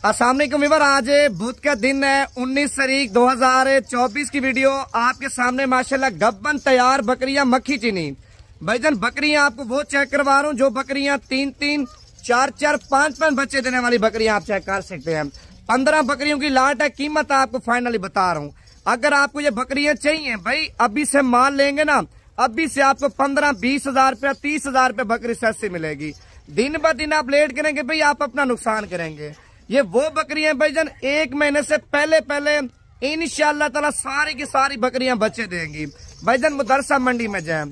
अस्सलाम वालेकुम व्यूअर, आज बुध का दिन है 19 तारीख 2024 की वीडियो आपके सामने। माशाल्लाह गब्बन तैयार बकरियां मक्खी चीनी भाईजान। बकरियां आपको वो चेक करवा रहा हूँ जो बकरियां 3-3, 4-4, 5-5 बच्चे देने वाली बकरियां आप चेक कर सकते हैं। 15 बकरियों की लाट है, कीमत आपको फाइनली बता रहा हूँ। अगर आपको ये बकरियां चाहिए भाई, अभी से माल लेंगे ना, अभी से आपको 15-20 हजार रुपया, 30 हजार रुपया बकरी सस्ती मिलेगी। दिन ब दिन आप लेट करेंगे भाई, आप अपना नुकसान करेंगे। ये वो बकरियां भाईजान 1 महीने से पहले इंशाअल्लाह ताला सारी की सारी बकरियां बच्चे देंगी भाईजान। मदरसा मंडी में जाए,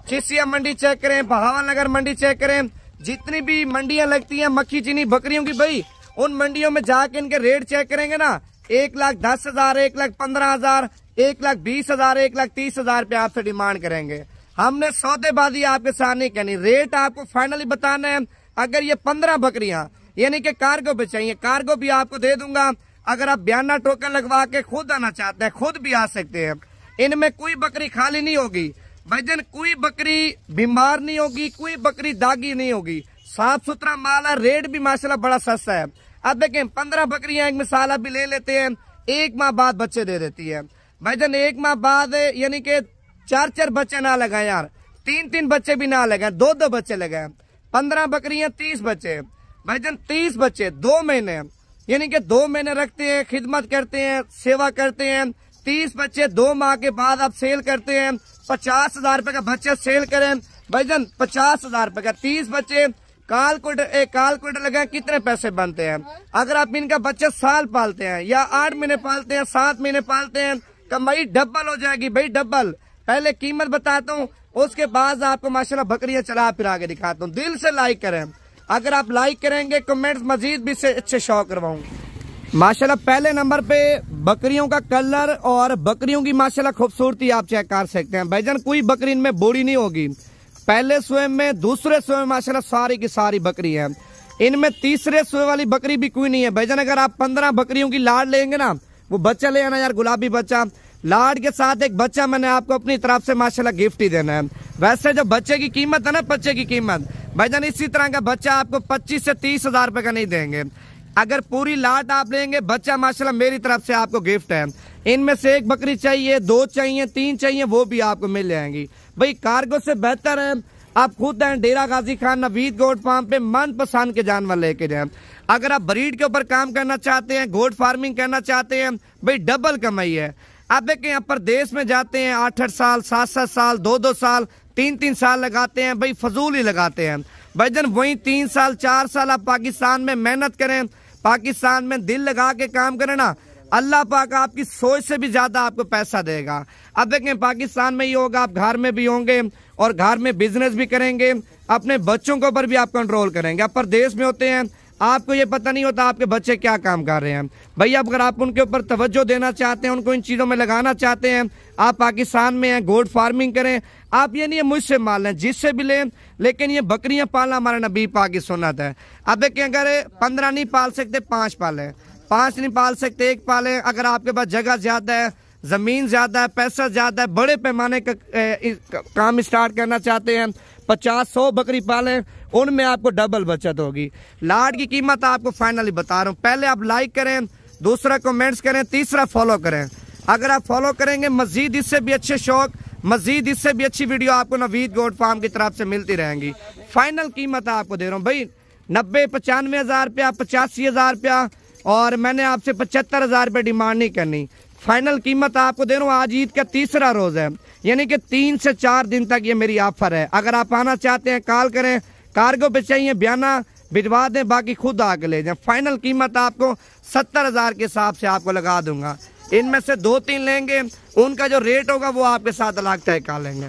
चिसिया मंडी चेक करें, बहावल नगर मंडी चेक करें, जितनी भी मंडियां लगती हैं मक्खी चीनी बकरियों की भाई, उन मंडियों में जाके इनके रेट चेक करेंगे ना, 1,10,000, 1,15,000, 1,20,000, 1,30,000 रुपया आपसे डिमांड करेंगे। हमने सौदेबाजी आपके साथ नहीं करनी, रेट आपको फाइनली बताना है। अगर ये 15 बकरियां यानी कि कार्गो पे चाहिए, कार्गो भी आपको दे दूंगा। अगर आप बयाना टोकन लगवा के खुद आना चाहते हैं, खुद भी आ सकते हैं। इनमें कोई बकरी खाली नहीं होगी भाईजान, कोई बकरी बीमार नहीं होगी, कोई बकरी दागी नहीं होगी, साफ सुथरा माल है। रेट भी माशाल्लाह बड़ा सस्ता है। अब देखें 15 बकरियां एक मिसाल अभी ले लेते हैं, 1 माह बाद बच्चे दे देती है भाईजान। 1 माह बाद यानी कि 4-4 बच्चे ना लगाए यार, 3-3 बच्चे भी ना लगाए, 2-2 बच्चे लगाए। 15 बकरियां 30 बच्चे भाईजान, 30 बच्चे 2 महीने यानी कि 2 महीने रखते हैं, खिदमत करते हैं, सेवा करते हैं। 30 बच्चे 2 माह के बाद आप सेल करते हैं, 50,000 रुपए का बच्चा सेल करें भाईजान, 50,000 रुपए का 30 बच्चे। कालकुलेटर लगा कितने पैसे बनते हैं। अगर आप इनका बच्चा साल पालते हैं या 8 महीने पालते हैं, 7 महीने पालते हैं, कमाई डबल हो जाएगी भाई, डबल। पहले कीमत बताता हूँ, उसके बाद आपको माशाल्लाह बकरियां चला फिर आगे दिखाता हूँ। दिल से लाइक करें, अगर आप लाइक करेंगे कमेंट्स मजीद भी से अच्छे शौक करवाऊंगा। माशाल्लाह पहले नंबर पे बकरियों का कलर और बकरियों की माशाल्लाह खूबसूरती आप चेक कर सकते हैं भाईजान। कोई बकरी इनमें बूढ़ी नहीं होगी। पहले सुए में, दूसरे सुए में माशाल्लाह सारी की सारी बकरी है। इनमें तीसरे सुए वाली बकरी भी कोई नहीं है भाईजान। अगर आप 15 बकरियों की लाड लेंगे ना, वो बच्चा ले आना यार, गुलाबी बच्चा। लाड के साथ एक बच्चा मैंने आपको अपनी तरफ से माशाल्लाह गिफ्ट ही देना है। वैसे जो बच्चे की कीमत है ना, बच्चे की कीमत भाईजान, इसी तरह का बच्चा आपको 25 से 30 हजार रुपए का नहीं देंगे। अगर पूरी लाट आप लेंगे, बच्चा माशाल्लाह मेरी तरफ से आपको गिफ्ट है। इनमें से 1 बकरी चाहिए, 2 चाहिए, 3 चाहिए, वो भी आपको मिल जाएंगी भाई। कार्गो से बेहतर है आप खुद हैं डेरा गाजी खान नवीद गोट फार्म पे मन पसंद के जानवर लेके जाएं। अगर आप ब्रीड के ऊपर काम करना चाहते हैं, गोट फार्मिंग करना चाहते हैं भाई, डबल कमाई है। आप देखें आप प्रदेश में जाते हैं, 8-8 साल, 7-7 साल, 2-2 साल, 3-3 साल लगाते हैं भाई, फजूल ही लगाते हैं भाईजान। वही 3 साल 4 साल आप पाकिस्तान में मेहनत करें, पाकिस्तान में दिल लगा के काम करें ना, अल्लाह पाक आपकी सोच से भी ज्यादा आपको पैसा देगा। अब देखें पाकिस्तान में ही होगा, आप घर में भी होंगे और घर में बिजनेस भी करेंगे, अपने बच्चों के ऊपर भी आप कंट्रोल करेंगे। आप प्रदेश में होते हैं, आपको ये पता नहीं होता आपके बच्चे क्या काम कर रहे हैं भैया। अगर आप उनके ऊपर तवज्जो देना चाहते हैं, उनको इन चीज़ों में लगाना चाहते हैं, आप पाकिस्तान में हैं, गोट फार्मिंग करें। आप ये नहीं है मुझसे माल लें, जिससे भी लें, लेकिन ये बकरियां पालना हमारा नबी पाक की सुन्नत है। अब देखिए अगर 15 नहीं पाल सकते 5 पालें, 5 नहीं पाल सकते 1 पालें। अगर आपके पास जगह ज्यादा है, जमीन ज्यादा है, पैसा ज्यादा है, बड़े पैमाने का काम स्टार्ट करना चाहते हैं, 50-100 बकरी पालें, उनमें आपको डबल बचत होगी। लाड की कीमत आपको फाइनली बता रहा हूँ। पहले आप लाइक करें, दूसरा कमेंट्स करें, तीसरा फॉलो करें। अगर आप फॉलो करेंगे मजीद इससे भी अच्छे शौक, मजीद इससे भी अच्छी वीडियो आपको नवीद गोट फार्म की तरफ से मिलती रहेंगी। फाइनल कीमत आपको दे रहा हूँ भाई, 90-95 हजार रुपया, 85 हजार रुपया, और मैंने आपसे 75 हजार रुपये डिमांड नहीं करनी। फाइनल कीमत आपको दे रहा हूँ। आज ईद का तीसरा रोज है, यानी कि 3 से 4 दिन तक ये मेरी ऑफर है। अगर आप आना चाहते हैं कॉल करें, कार्गो पे चाहिए बयाना भिजवा दें, बाकी खुद आके ले जाएं। फाइनल कीमत आपको 70 हजार के हिसाब से आपको लगा दूंगा। इनमें से 2-3 लेंगे, उनका जो रेट होगा वो आपके साथ अलग तय कर लेंगे।